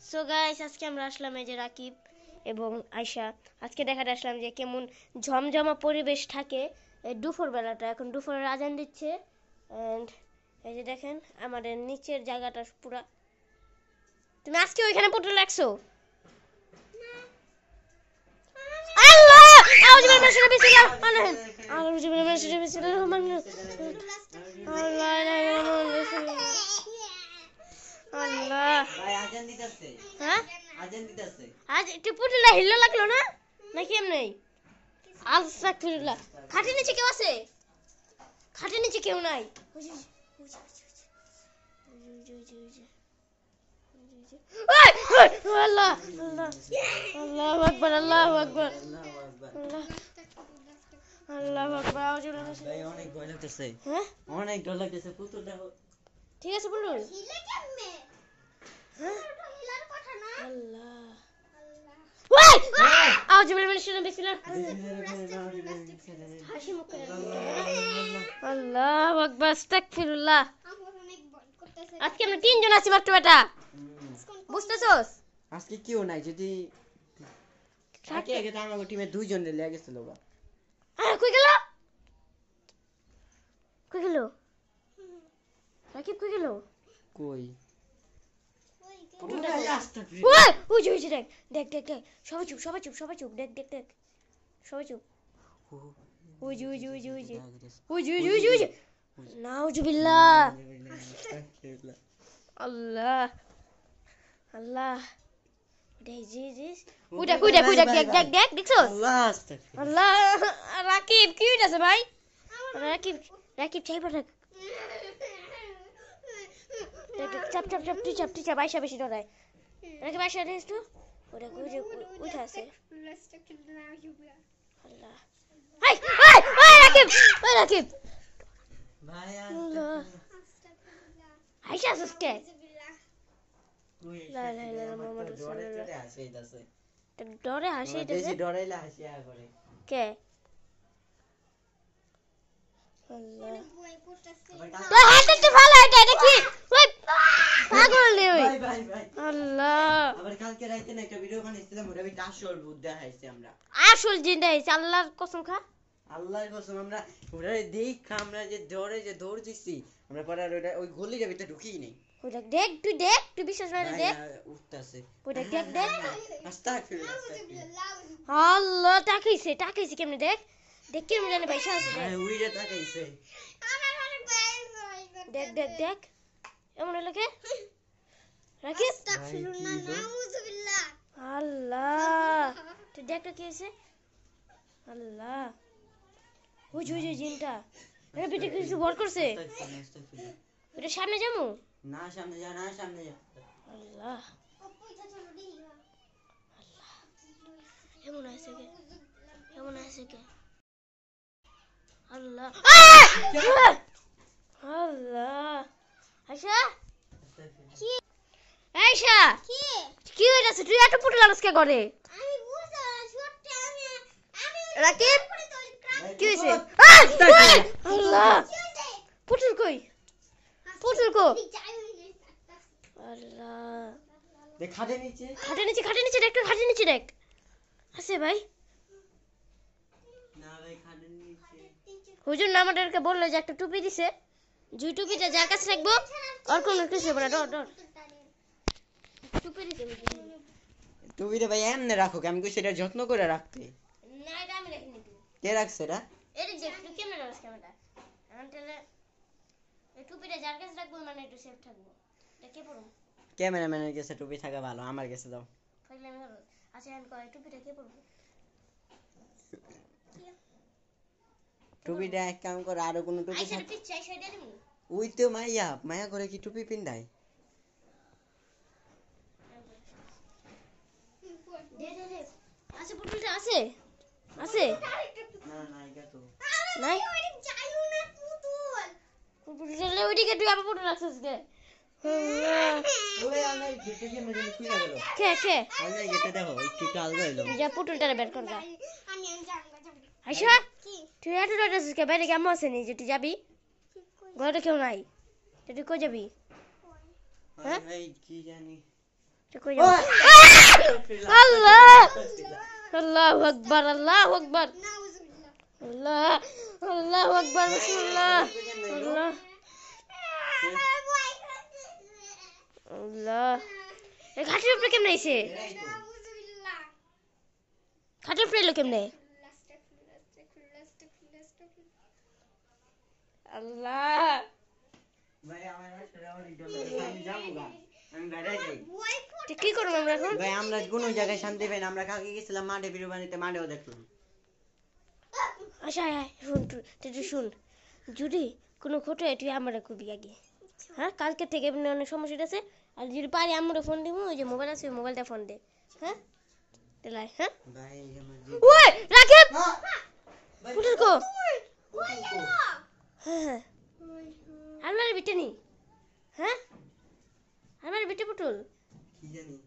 So guys, আজকে আমরা আসলাম এই যে রাকিব এবং আয়শা। আজকে দেখাতে আসলাম যে কেমন ঝমঝমা পরিবেশ থাকে দুপুর বেলাটা। এখন দুপুরের আজান দিচ্ছে এন্ড এই যে দেখেন আমাদের নিচের জায়গাটা পুরা। তুমি আজকে ওইখানে পুতুল রাখছো? আল্লাহ আউযু বিল্লাহি মিনাশ শাইতানির রাজিম। আউযু বিল্লাহি মিনাশ শাইতানির রাজিম। আল্লাহ ভাই আজান দিতেছে। হ্যাঁ আজান দিতেছে। আজ একটু পুতুলটা হিল্লো লাগলো না নাকি এমনি? আস্তাগফিরুল্লাহ। খাটের নিচে কেউ আছে? খাটের নিচে কেউ নাই। আল্লাহ আল্লাহ আল্লাহু আকবার আল্লাহু আকবার আল্লাহু আকবার। ভাই অনেক ভয় লাগতেছে। হ্যাঁ অনেক ডর লাগতেছে। পুতুলটা ঠিক আছে বলুন। হ্যাঁ আল্লাহ আউযু বিল্লাহি মিনাশ শাইতানির বিসমিল্লাহ। হাসি মুখ করে আল্লাহু আকবার আস্তাগফিরুল্লাহ। আজকে আমরা তিনজন আছি মাত্র বেটা, বুঝতেছস? আজকে কেউ নাই। যদি থাকে আগে তো আমার টিমে দুইজন লেগে গেছিল বা। আরে কই গেল? কই গেল? রাকিব কই গেল? কই ওই ওই যে দেখ দেখ দেখ দেখ সবাই চুপ সবাই চুপ সবাই চুপ দেখ দেখ দেখ সবাই চুপ। ওই যে ওই যে ওই যে ওই যে ওই যে ওই যে ওই যে নাউজুবিল্লাহ। আল্লাহ আল্লাহ দেখ জি জি ওইটা কইটা কইটা দেখ দেখ দেখ দেখছস? আল্লাহ আস্তাগফিরুল্লাহ। আল্লাহ রাকিব কি হইতাছে ভাই? রাকিব রাকিব চাইবা দেখ দেখ চাপ চাপ চাপ তুই চাপ আয়শা বেশি ডরায়। রাকিব আয়শা দেখ তো ওটা কই যে উঠা আছে। আল্লাহ হাই হাই হাই রাকিব ভাই আল্লাহ আয়শা আসছে। লা লা লা মুহাম্মদ রাসূলুল্লাহ। ডরে হাসিতেছে। বেশি ডরাইলে হাসিয়া করে। কে? আল্লাহ তো হাতে ভালো এটা কি? ওই পাগল রে ওই। ভাই ভাই ভাই আল্লাহ আবার কালকে রাতে না একটা ভিডিও বানাইছিলাম, ওটা আমি আসল ভূত দেখাইছি আমরা। আসল জিন্দা হইছে আল্লাহর কসম খা। আল্লাহর কসম আমরা ওটা দেখ আমরা যে ডরে যে দৌড় দিছি আমরা পরে আর ওটা ওই গলির ভিতরে ঢুকিই নাই। ওটা দেখ তুই বিশ্বাস করে দেখ উঠতাছে ওটা দেখ দেখ। আস্তাগফিরুল্লাহ। আল্লাহ তাকাইছে কেমনে দেখ দেখ কেমনে জানে পয়সা আছে দেখ হ্যাঁ উইরে তাকাইছে। দেখ দেখ দেখ এমন লাগে রাকিব। আস্তাগফিরুল্লাহ নাউযুবিল্লাহ। আল্লাহ তুই দেখ কি হইছে? আল্লাহ ওই যে জিনটা এর ভিতরে কিছু ভর করছে। ওটা সামনে যামু না সামনে যা না সামনে যা। আল্লাহ এমন আছে কে আল্লাহ আল্লাহ আয়শা কি আয়শা কি হইতাছে? তুই এত পুতুল আনসকে করে আমি বুঝা ছোট আমি রাকিব কি হইছে? আল্লাহ পুতুল কই আল্লাহ দেখ খাটের নিচে দেখ খাটের নিচে দেখ আছে ভাই। না ভাই খাটের নিচে হুজুর না আমাদেরকে বললো যে একটা টুপি দিছে, যে টুপিটা যার কাছে রাখবো আর কোনো কিছু হবে না। ডর টুপি দিছে টুপিটা ভাই এমনে রাখো, আমি কই সেটা যত্ন করে রাখতে। না এটা আমি রাখিনি। কে রাখছে এটা? এটা যে তুই কেমনে রাখছ ক্যামেরা আনতেলে এই টুপিটা যার কাছে রাখবো মানে একটু সেফ থাকবো। এটা কে পরো? ক্যামেরাম্যানের কাছে টুপি থাকা ভালো, আমার কাছে দাও। ফাইলে আমি ধরো আচ্ছা এখন কয় টুপিটা কে পরবে? টুপিটা এক কাম করে আরো কোনো টুপি আইসা থাকে? পিছে আইসা দেনি ওই তো মায়া করে কি টুপি পিন্দায়? দে আচ্ছা পুতুলটা আছে না না এটা তো নাই পুতুল ওইদিকে তুই আবার পুতুল রাখছিস কে? ওই আলাই গেটে কি মজা নিয়ে কইরা গেল। কে আলাই গেটে দেখো একটু আলগা হইলো। যা পুতুলটা বের কর যা। আয়শা তুই এত রাখছিস কে? বাইরে কেমন আছে নি যে তুই যাবি? ঘরে কেউ নাই তুই কই যাবি? হ্যাঁ ভাই কি জানি কই যাও? আল্লাহ আল্লাহু আকবার আল্লাহু আকবার আল্লাহ আল্লাহু আকবার রাসূলুল্লাহ আল্লাহ আল্লাহ এই ঘাটের উপরে কেমনে আইছে? ঘাটের উপরে এলো কেমনে? আল্লাহ ভাই আমার আমি যাবো গা আমি বাইরে যাই তো কি করব আমরা এখন? ভাই আমরা কোনো জায়গায় শান্তি পাই না আমরা কালকে গেছিলাম মাঠে বিরবানিতে মাঠেও দেখলাম আচ্ছা আয় শুন তুই শুন যদি কোনো ঘটে তুই আমারে কবি আগে হ্যাঁ কালকে থেকে অনেক সমস্যা আছে আর যদি পারি আমরা ফোন দিব ওই যে মোবাইল আছে মোবাইলটা ফোন দে হ্যাঁ তেলাই হ্যাঁ ভাই আমার ওই রাকিব ভাই পুতুল কো হ্যাঁ আমার বিটে নি হ্যাঁ আমার বিটে পুতুল কি জানি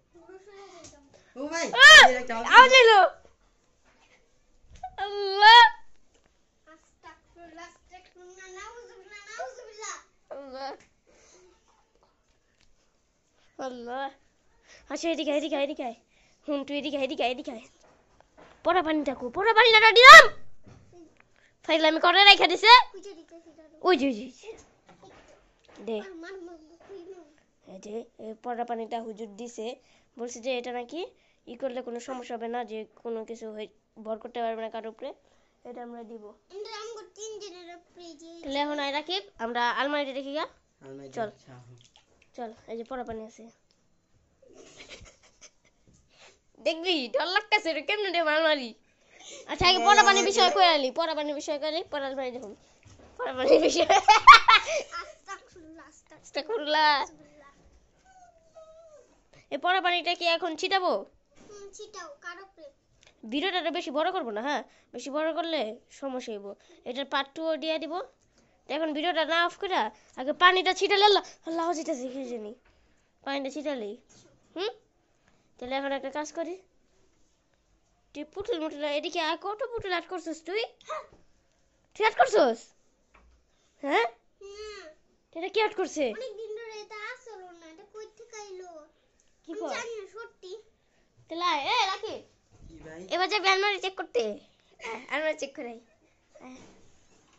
ও ভাই আওয়াজ এলো আল্লাহ আল্লাহ আল্লাহ আচ্ছা এদিকে আয় হুন তুই এদিকে আয় পড়া পানিটা দিলাম ফাইলে আমি করে রেখে দিছে ওই যে দে এই যে পড়া পানিটা হুজুর দিছে বলছে যে এটা নাকি ই করলে কোনো সমস্যা হবে না যে কোনো কিছু ভর করতে পারবে না কারোর উপরে এটা আমরা দিব তাহলে এখন আয় রাকিব আমরা আলমারিতে রেখে গা চল চল এই যে পড়া পানি আছে দেখবি ডর লাগতেছে রে কেমনে দেব আলমারি আচ্ছা আগে পড়া পানির বিষয় কই আলি পড়া পানির আলমারি দেখুন পড়া পানির বিষয় আস্তাগফিরুল্লাহ এই পড়া পানিটা কি এখন ছিটাবো ছিটাও কার উপরে ভিডিওটা বেশি বড় করব না হ্যাঁ বেশি বড় করলে সমস্যা হইব এটার পার্ট 2 দিয়ে দিব এখন ভিডিওটা না অফ করে আগে পানিটা ছিটালে আল্লাহ জিতেছে কি জানি পানিটা ছিটালেই তাহলে এখন একটা কাজ করি তুই পুতুল এদিকে আর কত পুতুল আট করছিস তুই আট করছিস হ্যাঁ এটা কি আট করছে অনেক দিন ধরে এটা আসলো না এটা কই থেকে আইলো কি আমি কর জানি না সত্যি তাহলে রাখি কি ভাই এবার যাবে আলমারি চেক করতে আলমারি চেক করে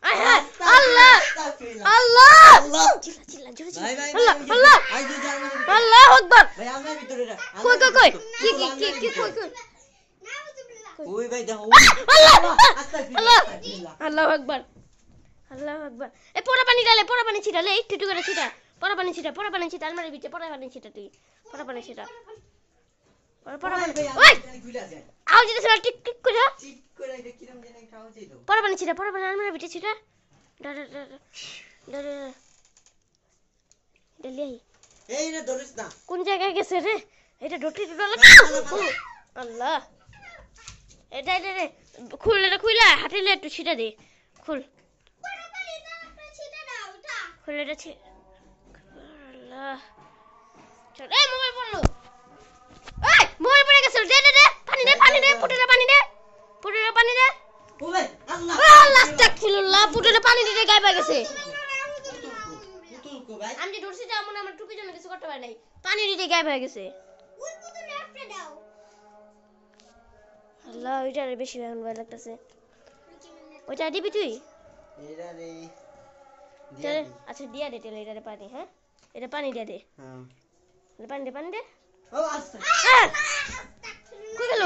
আল্লাহ আল্লাহ আল্লাহ চিল্লা জোরে ভাই ভাই আল্লাহ আল্লাহ আই যে জানলা আল্লাহু আকবার ভাই আমরা ভিতরে রা কই কি কই ওই ভাই দেখো আল্লাহ আস্তাগফিরুল্লাহ আল্লাহু আকবার এই পোড়া পানি ছিটালে একটু একটু করে ছিটা পোড়া পানি ছিটা আলমারির ভিতরে পোড়া পানি ছিটা তুই পোড়া পানি ছিটা পোড়া পানি ওই আওয়াজ দিতেছ টিক টিক করে চিট করে এটা কিরম জানি একটা আওয়াজ হইলো পোড়া পানি ছিটা আলমারির ভিতরে ছিটা ডেলি এই না ধরিস না কোন জায়গায় গেছে রে এটা ডটি আল্লাহ এটা রে খুলে হাঁটিলে একটু ছিটা দে খুল খুলে এটা আল্লাহ চল এই মোবাইল পড়লো এই মোবাইল পড়ে গেছে দে পানি দে পুটুরে পানি দে ও ভাই আল্লাহ আস্তাগফিরুল্লাহ পুটুরে পানি দিতে গায়ে পড়ে গেছে পুতুল কো ভাই আমি যে ধরছি যে আমার টুপি জন্য কিছু করতে পারি নাই পানি দিতে গায়ে পড়ে গেছে ওই পুতুলে আপনি দাও আল্লাহ ওইটারে বেশি এখন ভয় লাগতেছে ওইটা দিবি তুই এরা রে তাহলে আচ্ছা দিয়া দে তাহলে এটারে পানি হ্যাঁ এটা পানি দিয়া দে হ্যাঁ পানি দে ও আস্তা কই গেল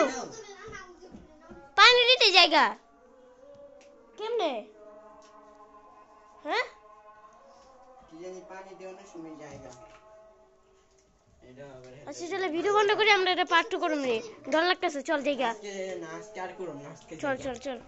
পানি দিতে জায়গা কেমনে হ্যাঁ কি জানি পানি দেওয়ার সময় জায়গা এটা আবার আচ্ছা তাহলে ভিডিও বন্ধ করে আমরা এটা পার্ট 2 করব নি ডর লাগতেছে চল জায়গা আজকে না স্টার্ট করুন না আজকে চল